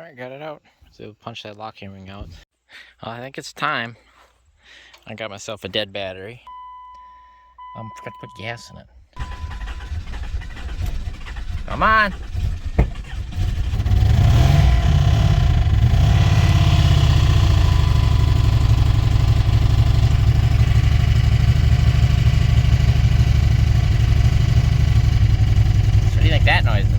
Alright, got it out. So punch that locking ring out. I think it's time. I got myself a dead battery. Forgot to put gas in it. Come on! So what do you think that noise is?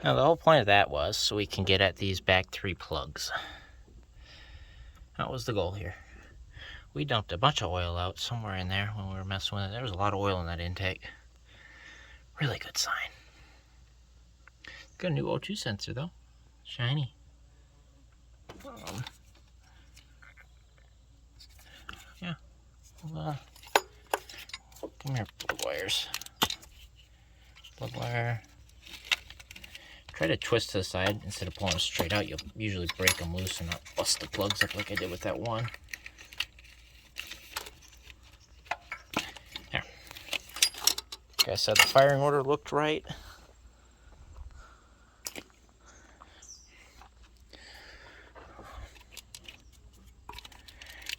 Now the whole point of that was so we can get at these back 3 plugs. That was the goal here. We dumped a bunch of oil out somewhere in there when we were messing with it. There was a lot of oil in that intake. Really good sign. Got a new O2 sensor though. Shiny. Yeah. Well, come here, plug wires. Plug wire. Try to twist to the side instead of pulling them straight out. You'll usually break them loose and not bust the plugs up like I did with that one. There. Like I said, the firing order looked right.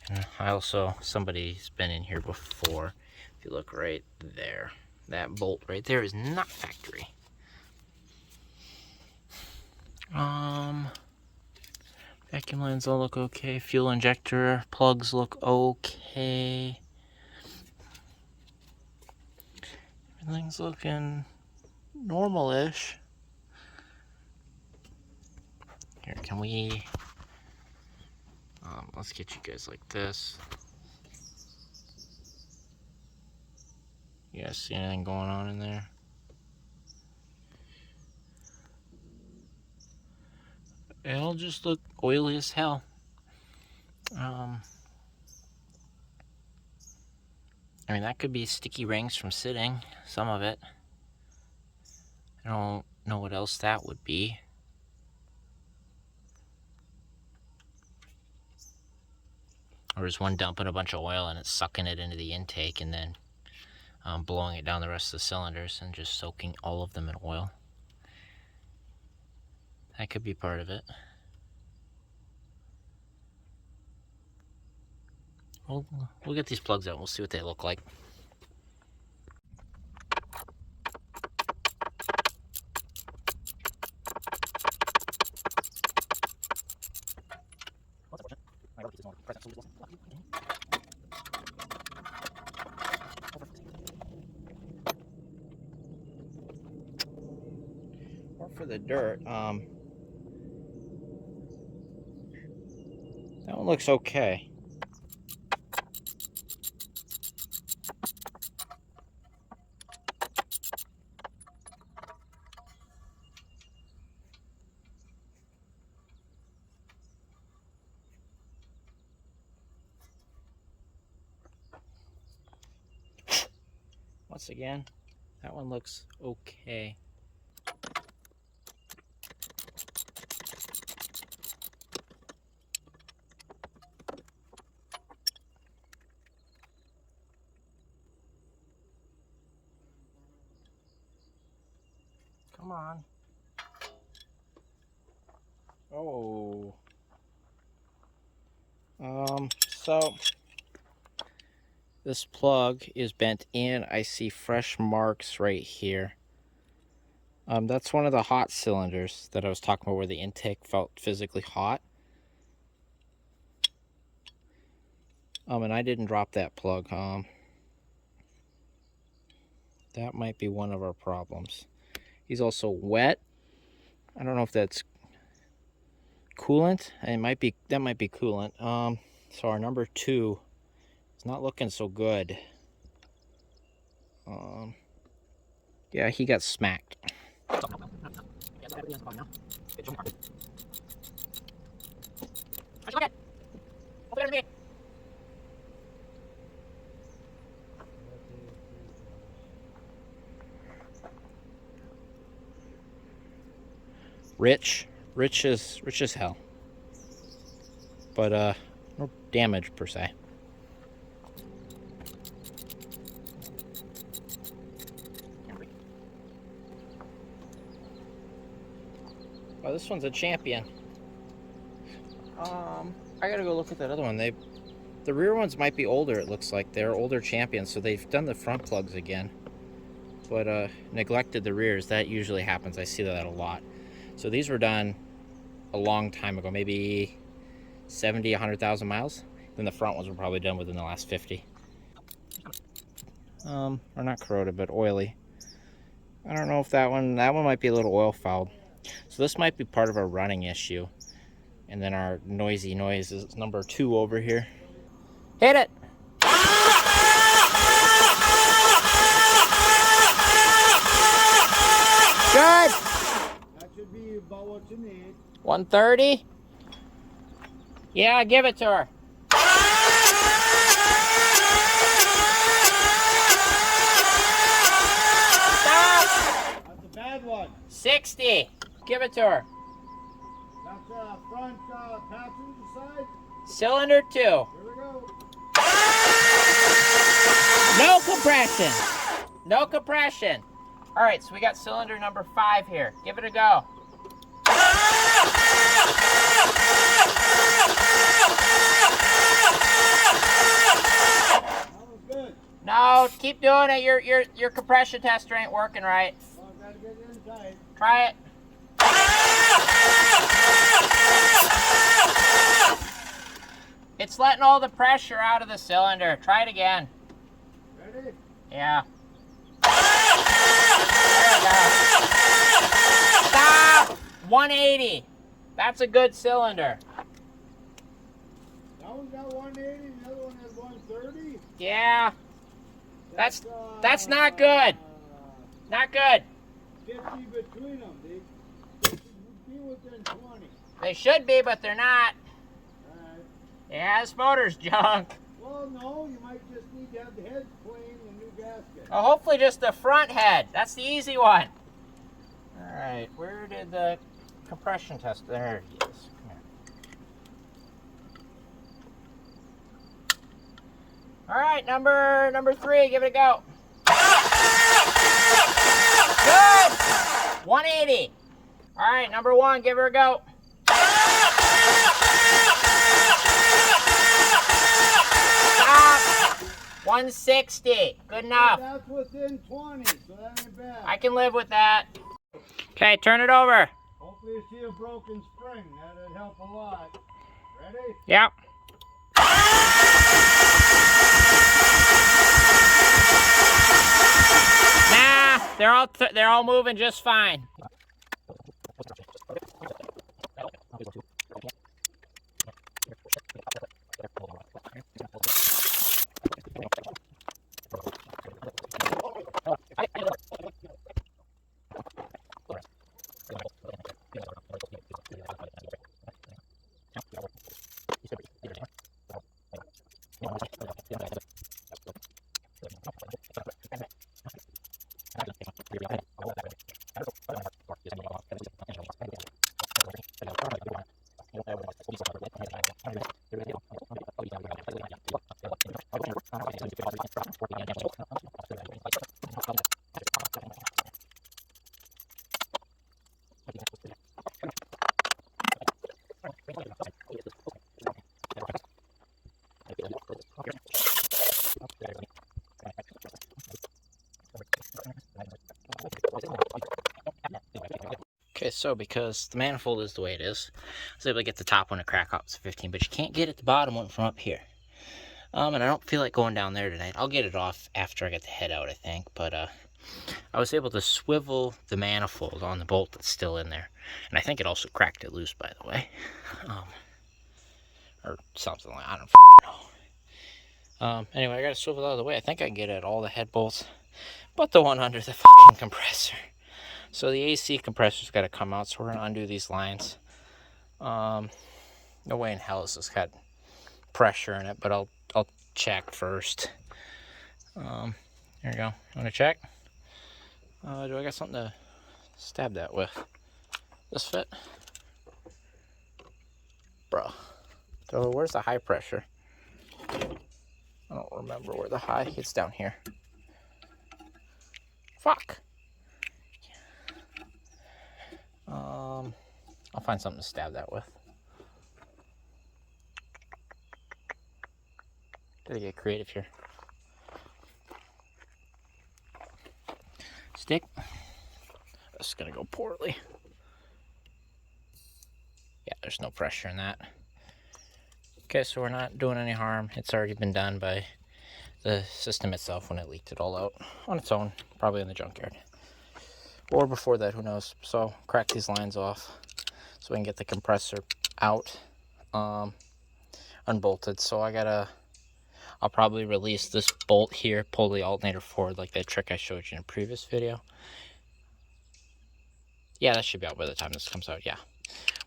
And I also, somebody's been in here before. If you look right there, that bolt right there is not factory. Vacuum lines all look okay. Fuel injector plugs look okay. Everything's looking normal-ish. Here, can we... let's get you guys like this. You guys see anything going on in there? It'll just look oily as hell. I mean, that could be sticky rings from sitting, some of it. I don't know what else that would be. Or is one dumping a bunch of oil and it's sucking it into the intake and then blowing it down the rest of the cylinders and just soaking all of them in oil. That could be part of it. We'll get these plugs out and we'll see what they look like. Or for the dirt, that one looks okay. Once again, that one looks okay. Come on. Oh. So this plug is bent in. I see fresh marks right here. That's one of the hot cylinders that I was talking about where the intake felt physically hot. And I didn't drop that plug. That might be one of our problems. He's also wet. I don't know if that's coolant. It might be, that might be coolant. So our number 2 is not looking so good. Yeah, he got smacked. Rich as hell, but no damage per se. Oh, this one's a champion. I gotta go look at that other one. The rear ones might be older. It looks like they're older champions, so they've done the front plugs again, but neglected the rears. That usually happens. I see that a lot. So these were done a long time ago, maybe 70, 100,000 miles. Then the front ones were probably done within the last 50. Or not corroded, but oily. I don't know if that one might be a little oil fouled. So this might be part of our running issue. And then our noisy noise is number 2 over here. Hit it! Good! That should be about what you need. 130? Yeah, give it to her. Stop! That's a bad one. 60. Give it to her. That's front passenger side. Cylinder 2. Here we go. No compression. No compression. All right, so we got cylinder number 5 here. Give it a go. That was good. No, keep doing it. Your compression tester ain't working right. Well, I've got to get it in tight. Try it. It's letting all the pressure out of the cylinder. Try it again. Ready? Yeah. There we go. Stop! 180. That's a good cylinder. That one got 180, the other one has 130. Yeah. That's not good. Not good. 50 between them. They should be within 20. They should be, but they're not. Alright. Yeah, this motor's junk. Well, no, you might just need to have the heads cleaned and new gasket. Oh, hopefully just the front head. That's the easy one. All right, where did the compression test? There he is. Come here. All right, number 3. Give it a go. Good. 180. All right, number 1. Give her a go. Stop. 160. Good enough. That's within 20, so that ain't bad. I can live with that. Okay, turn it over. Hopefully you see a broken spring. That'd help a lot. Ready? Yep. Nah, they're all moving just fine. Okay, so because the manifold is the way it is, I was able to get the top one to crack out to 15, but you can't get at the bottom one from up here. And I don't feel like going down there tonight. I'll get it off after I get the head out, I think. But I was able to swivel the manifold on the bolt that's still in there. And I think it also cracked it loose, by the way. Or something like, I don't know. Anyway, I got to swivel it out of the way. I think I can get at all the head bolts, but the one under the fucking compressor. So the AC compressor's got to come out, so we're going to undo these lines. No way in hell this has got pressure in it, but I'll check first. There we go. You want to check? Do I got something to stab that with? This fit? Bro. So where's the high pressure? I don't remember where the high, it's down here. Fuck. I'll find something to stab that with. Gotta get creative here. Stick. This is gonna go poorly. Yeah, there's no pressure in that. Okay, so we're not doing any harm. It's already been done by the system itself when it leaked it all out on its own, probably in the junkyard. Or before that, who knows. So crack these lines off so we can get the compressor out, unbolted. So I'll probably release this bolt here, pull the alternator forward like that trick I showed you in a previous video. Yeah, that should be out by the time this comes out, yeah.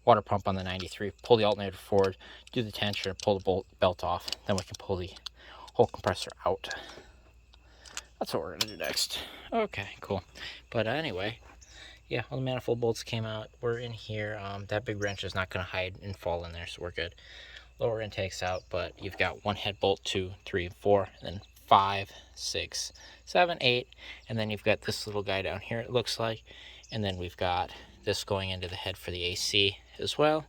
Water pump on the 93, pull the alternator forward, do the tensioner, pull the belt off, then we can pull the whole compressor out. That's what we're gonna do next. Okay, cool. But anyway, yeah, all the manifold bolts came out. We're in here. That big wrench is not gonna hide and fall in there, so we're good. Lower intake's out, but you've got one head bolt, 2, 3, 4, and then 5, 6, 7, 8, and then you've got this little guy down here, it looks like, and then we've got this going into the head for the AC as well,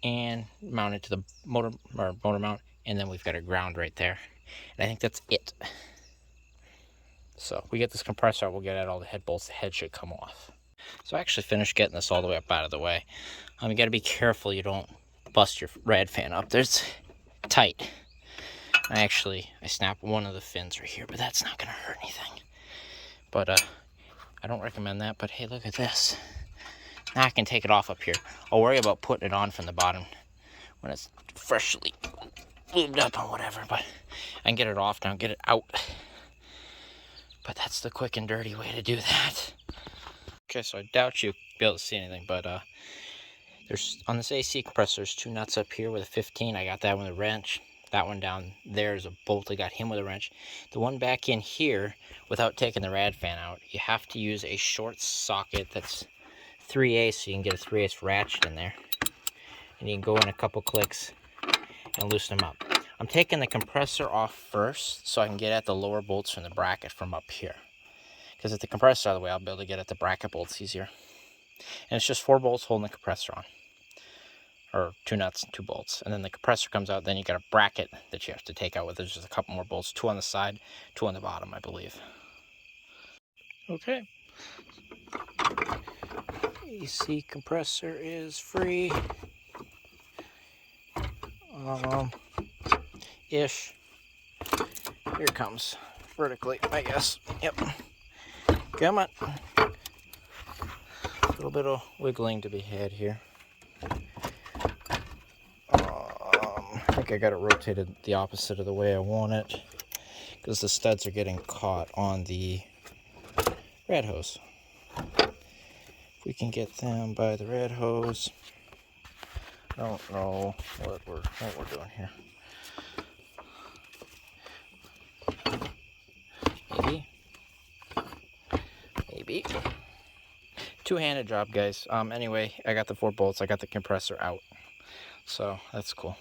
and mounted to the motor mount, and then we've got a ground right there, and I think that's it. So we get this compressor out, we'll get at all the head bolts, the head should come off. So I actually finished getting this all the way up out of the way. You got to be careful you don't bust your rad fan up. There's tight. I snapped one of the fins right here, but that's not gonna hurt anything. But I don't recommend that. But hey, look at this. Now I can take it off up here. I'll worry about putting it on from the bottom when it's freshly lubed up or whatever, but I can get it off now, get it out. But that's the quick and dirty way to do that. Okay, so I doubt you'll be able to see anything, but there's, on this AC compressor, there's 2 nuts up here with a 15. I got that one with a wrench. That one down there is a bolt. I got him with a wrench. The one back in here, without taking the rad fan out, you have to use a short socket that's 3/8, so you can get a 3/8 ratchet in there. And you can go in a couple clicks and loosen them up. I'm taking the compressor off first so I can get at the lower bolts from the bracket from up here. Because if the compressor's out of the way, I'll be able to get at the bracket bolts easier. And it's just 4 bolts holding the compressor on. Or 2 nuts and 2 bolts. And then the compressor comes out, then you got a bracket that you have to take out with. There's just a couple more bolts, 2 on the side, 2 on the bottom, I believe. Okay. AC compressor is free. Ish. Here it comes. Vertically, I guess. Yep. Come on. A little bit of wiggling to be had here. I think I got it rotated the opposite of the way I want it, because the studs are getting caught on the rad hose. If we can get them by the rad hose. I don't know what we're doing here. Maybe. Two-handed job, guys. Anyway, I got the 4 bolts. I got the compressor out. So that's cool.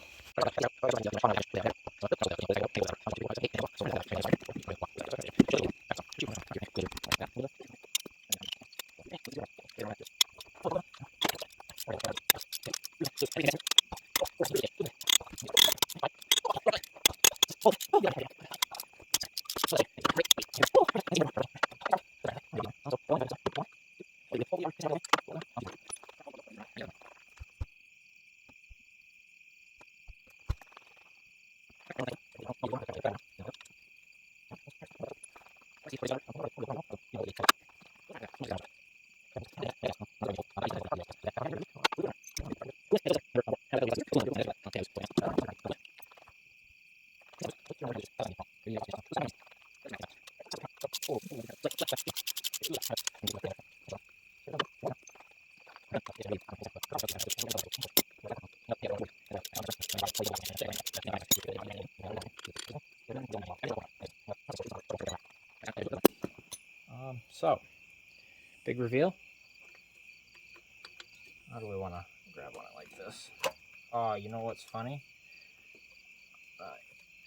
So, big reveal. How do we want to grab one like this? Oh, you know what's funny?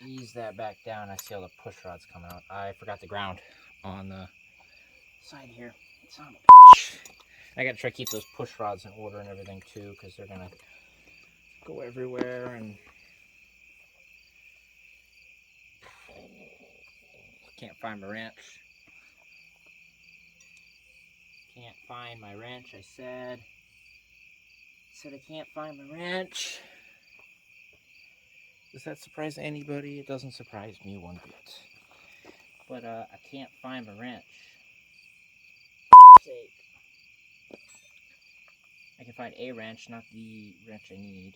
Ease that back down. I see all the push rods coming out. I forgot the ground on the side here. Son of a bitch. I gotta try to keep those push rods in order and everything too, because they're gonna go everywhere. And can't find my wrench. Can't find my wrench. I said I can't find my wrench. Does that surprise anybody? It doesn't surprise me one bit. But I can't find my wrench. For sake. I can find a wrench, not the wrench I need.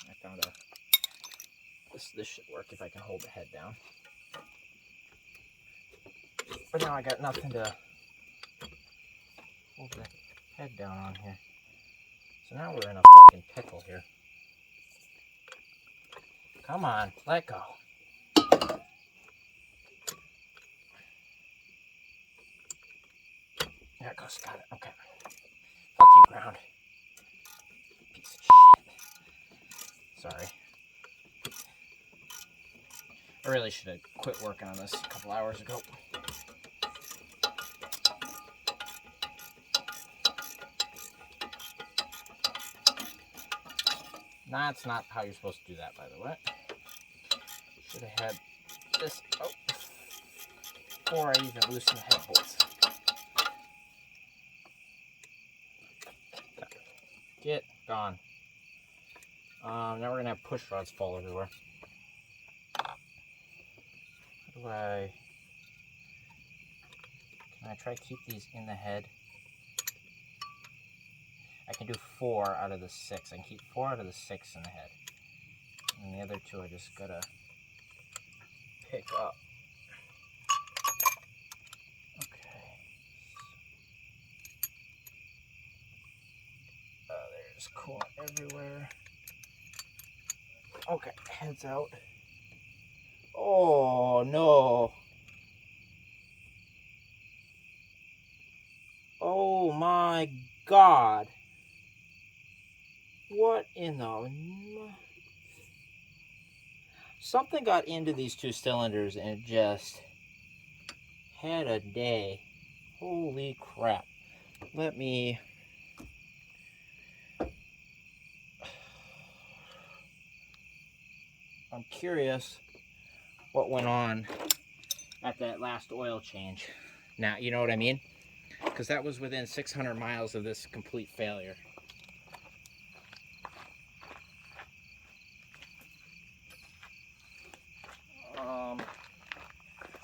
I found a. This should work if I can hold the head down. But now I got nothing to hold the head down on here. So now we're in a fucking pickle here. Come on, let go. There it goes, got it, okay. Fuck you, ground. Piece of shit. Sorry. I really should have quit working on this a couple hours ago. That's not how you're supposed to do that, by the way. Should have had this before I even loosened the head bolts. Get gone. Now we're gonna have push rods fall everywhere. How do can I try to keep these in the head? I can do 4 out of the 6. I can keep 4 out of the 6 in the head. And the other 2 I just gotta pick up. Okay. There's coolant everywhere. Okay, head's out. Oh no. Oh my God. What in the... Something got into these 2 cylinders and it just had a day. Holy crap. Let me... I'm curious what went on at that last oil change. Now, you know what I mean? Because that was within 600 miles of this complete failure.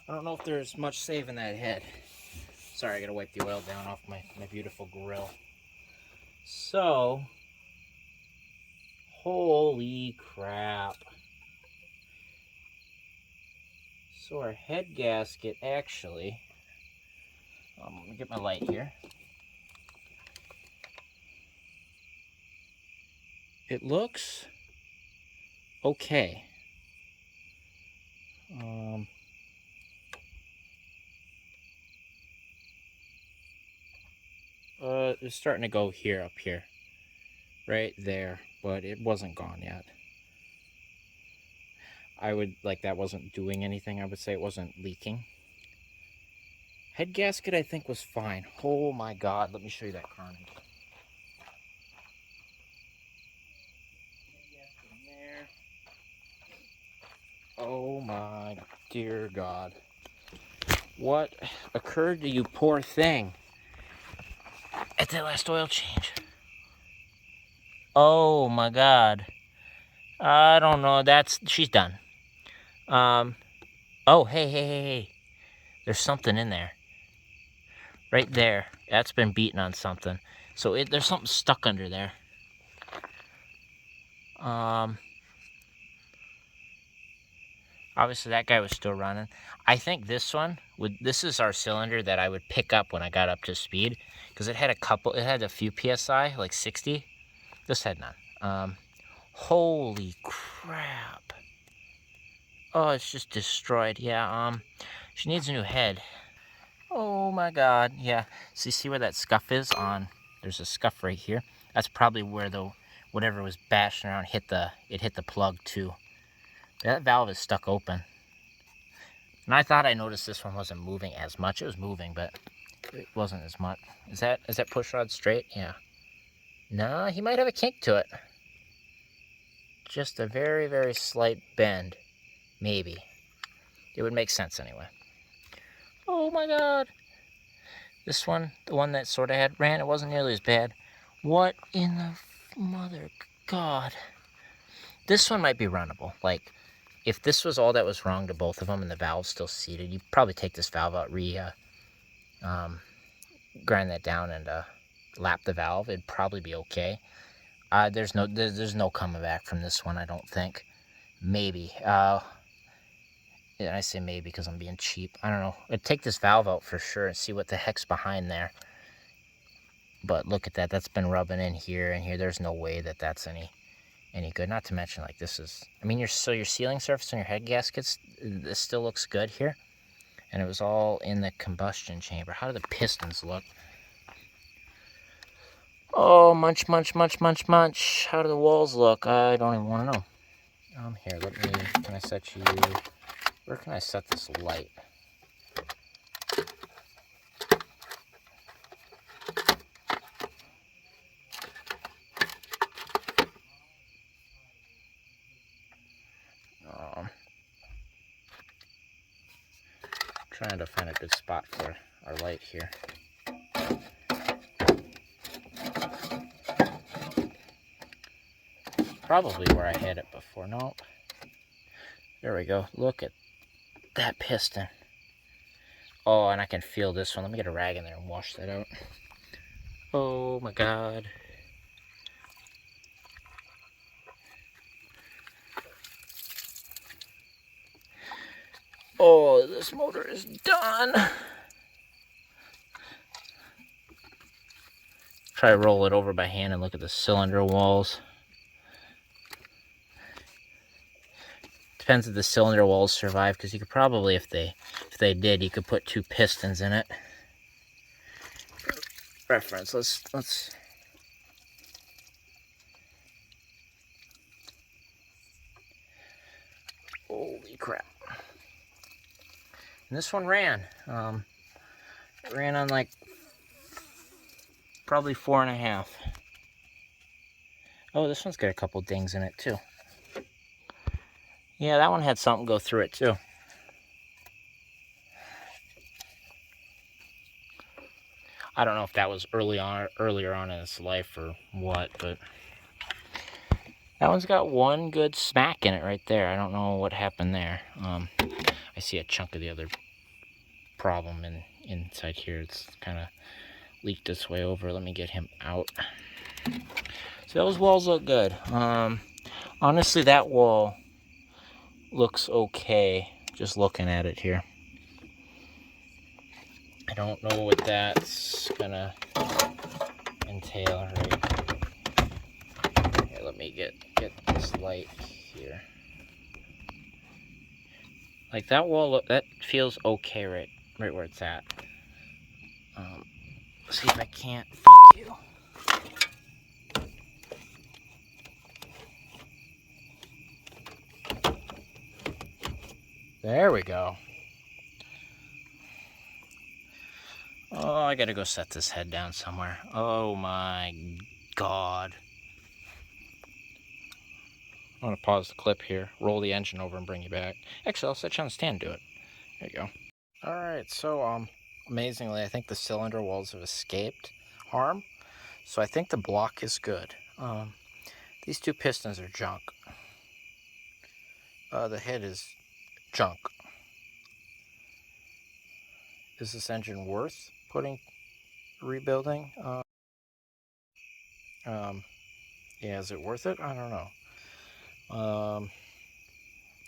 I don't know if there's much saving that head. Sorry, I gotta wipe the oil down off my beautiful grill. So, holy crap. So our head gasket actually, let me get my light here. It looks okay. It's starting to go here, up here, right there, but it wasn't gone yet. I would, like, that wasn't doing anything. I would say it wasn't leaking. Head gasket, I think, was fine. Oh my God, let me show you that carnage. Head gasket in there. Oh my dear God. What occurred to you, poor thing, at that last oil change? Oh my God. I don't know. She's done. Oh, hey. There's something in there. Right there. That's been beaten on something. So there's something stuck under there. Obviously that guy was still running. I think this one this is our cylinder that I would pick up when I got up to speed, because it had a few PSI, like 60. This had none. Holy crap. Oh, it's just destroyed. Yeah, she needs a new head. Oh my god, yeah. So you see where that scuff is on? There's a scuff right here. That's probably where whatever was bashing around hit the plug too. That valve is stuck open. And I thought I noticed this one wasn't moving as much. It was moving, but it wasn't as much. Is that push rod straight? Yeah. No, he might have a kink to it. Just a very, very slight bend. Maybe. It would make sense anyway. Oh my god. This one, the one that sort of had ran, it wasn't nearly as bad. What in the mother god? This one might be runnable. Like, if this was all that was wrong to both of them and the valve's still seated, you'd probably take this valve out, grind that down and lap the valve. It'd probably be okay. There's no coming back from this one, I don't think. Maybe. Yeah, I say maybe because I'm being cheap. I don't know. I'd take this valve out for sure and see what the heck's behind there. But look at that. That's been rubbing in here and here. There's no way that that's any good. Not to mention, like, this is... I mean, your sealing surface on your head gaskets, this still looks good here. And it was all in the combustion chamber. How do the pistons look? Oh, munch, munch, munch, munch, munch. How do the walls look? I don't even want to know. Here, can I set you... Where can I set this light? Trying to find a good spot for our light here. Probably where I had it before. Nope. There we go. Look at that piston. Oh, and I can feel this one. Let me get a rag in there and wash that out. Oh my god. Oh, this motor is done. Try to roll it over by hand and look at the cylinder walls. Depends if the cylinder walls survive, because you could probably, if they did, you could put 2 pistons in it. Reference. Let's. Holy crap! And this one ran. It ran on like probably 4.5. Oh, this one's got a couple dings in it too. Yeah, that one had something go through it too. I don't know if that was earlier on in its life or what, but that one's got one good smack in it right there. I don't know what happened there. I see a chunk of the other problem inside here. It's kind of leaked this way over. Let me get him out. So those walls look good. Honestly, that wall looks okay just looking at it here. I don't know what that's gonna entail, right? Here, let me get this light here. Like, that wall, that feels okay right where it's at. See if I can't. Fuck you. There we go. Oh, I gotta go set this head down somewhere. Oh my god. I'm gonna pause the clip here, roll the engine over, and bring you back. Actually, I'll set you on the stand and do it. There you go. Alright, so, amazingly, I think the cylinder walls have escaped harm. So I think the block is good. These 2 pistons are junk. The head is junk. Is this engine worth putting rebuilding. Yeah, is it worth it? I don't know.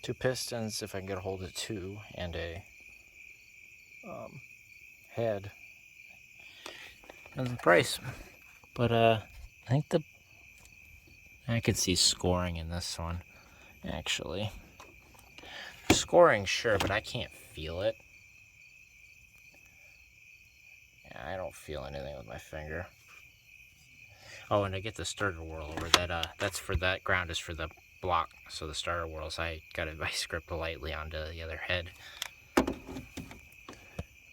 2 pistons, if I can get a hold of 2, and a head, and the price. But I think I could see scoring in this one, actually. Scoring, sure, but I can't feel it. Yeah, I don't feel anything with my finger. Oh, and I get the starter whirl over that. That's for that ground is for the block. So the starter whirls, I got it. I script lightly onto the other head.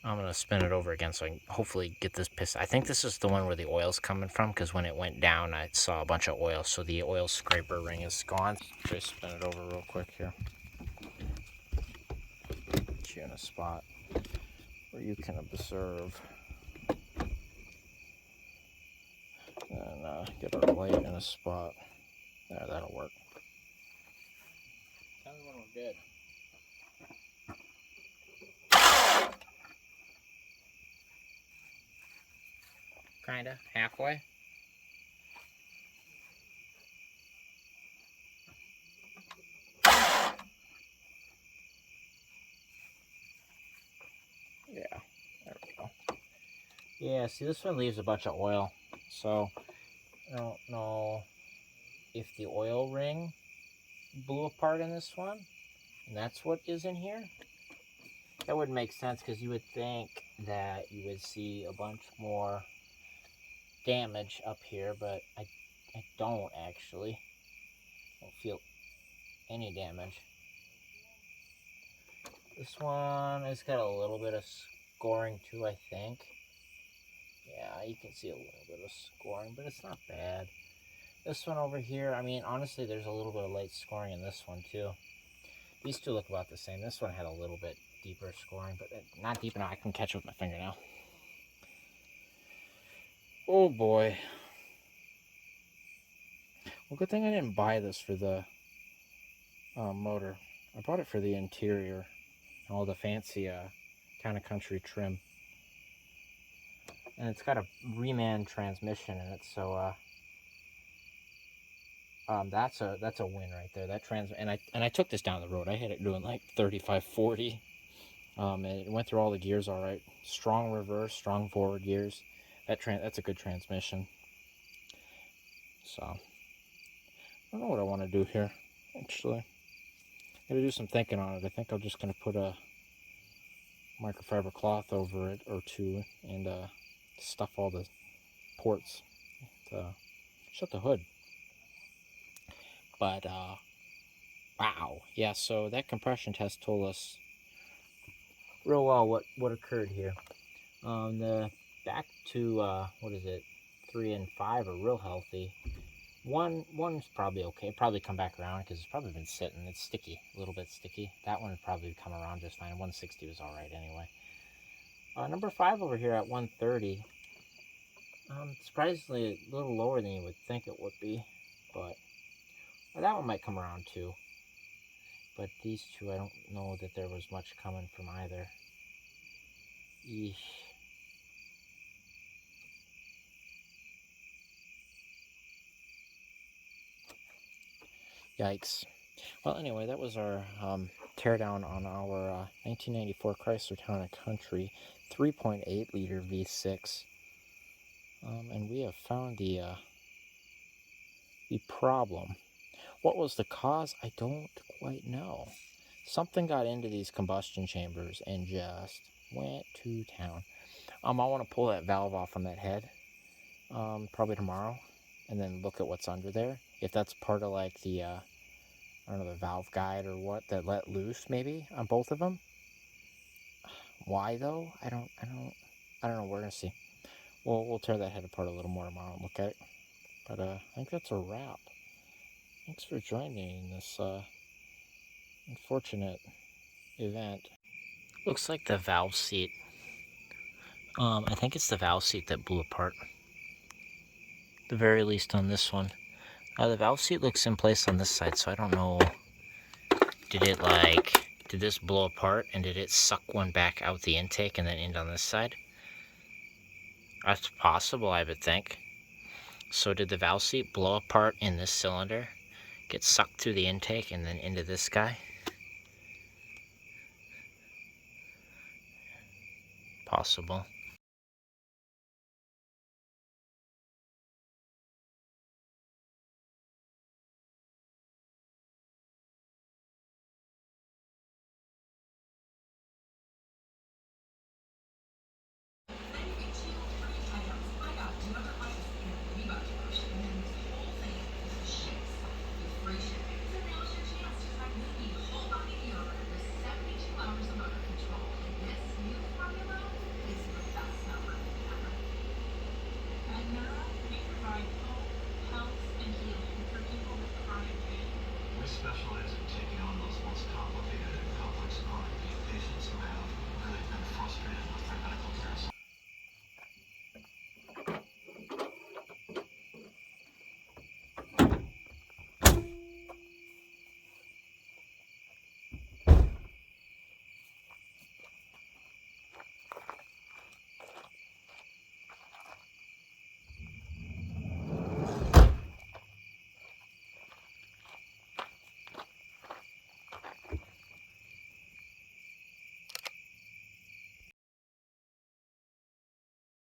I'm gonna spin it over again so I can hopefully get this piston. I think this is the one where the oil's coming from, because when it went down, I saw a bunch of oil. So the oil scraper ring is gone. Just spin it over real quick here. Get you in a spot where you can observe. And get our light in a spot. There, that'll work. Tell me when we're good. Kinda, halfway. Yeah, there we go. Yeah, see, this one leaves a bunch of oil. So, I don't know if the oil ring blew apart in this one, and that's what is in here. That would make sense, because you would think that you would see a bunch more damage up here, but I don't actually. I don't feel any damage. This one has got a little bit of scoring too, I think. Yeah, you can see a little bit of scoring, but it's not bad. This one over here, I mean, honestly, there's a little bit of light scoring in this one too. These two look about the same. This one had a little bit deeper scoring, but not deep enough. I can catch it with my finger now. Oh boy. Well, good thing I didn't buy this for the motor. I bought it for the interior. All the fancy Town Country trim. And it's got a reman transmission in it, so that's a win right there. That and I took this down the road. I had it doing like 35, 40. And it went through all the gears all right. Strong reverse, strong forward gears. That's a good transmission. So I don't know what I want to do here. Actually, I gotta do some thinking on it. I think I'm just gonna put a microfiber cloth over it or 2 and stuff all the ports to shut the hood. But wow, yeah. So that compression test told us real well what occurred here. The back to what is it, 3 and 5 are real healthy. One's probably okay. Probably come back around because it's probably been sitting. It's sticky, a little bit sticky. That one would probably come around just fine. 160 was all right anyway. Number 5 over here at 130. Surprisingly a little lower than you would think it would be, but that one might come around too. But these two, I don't know that there was much coming from either. Eesh. Yikes. Well, anyway, that was our teardown on our 1994 Chrysler Town Country 3.8 liter V6. And we have found the problem. What was the cause? I don't quite know. Something got into these combustion chambers and just went to town. I want to pull that valve off on that head probably tomorrow, and then look at what's under there. If that's part of like the I don't know, the valve guide or what that let loose maybe on both of them. Why though? I don't know. We're gonna see. We'll tear that head apart a little more tomorrow and look at it. But I think that's a wrap. Thanks for joining in this unfortunate event. Looks like the valve seat. I think it's the valve seat that blew apart. The very least on this one. The valve seat looks in place on this side, so I don't know. Did this blow apart and did it suck one back out the intake and then end on this side? That's possible, I would think. So did the valve seat blow apart in this cylinder, get sucked through the intake, and then into this guy? Possible.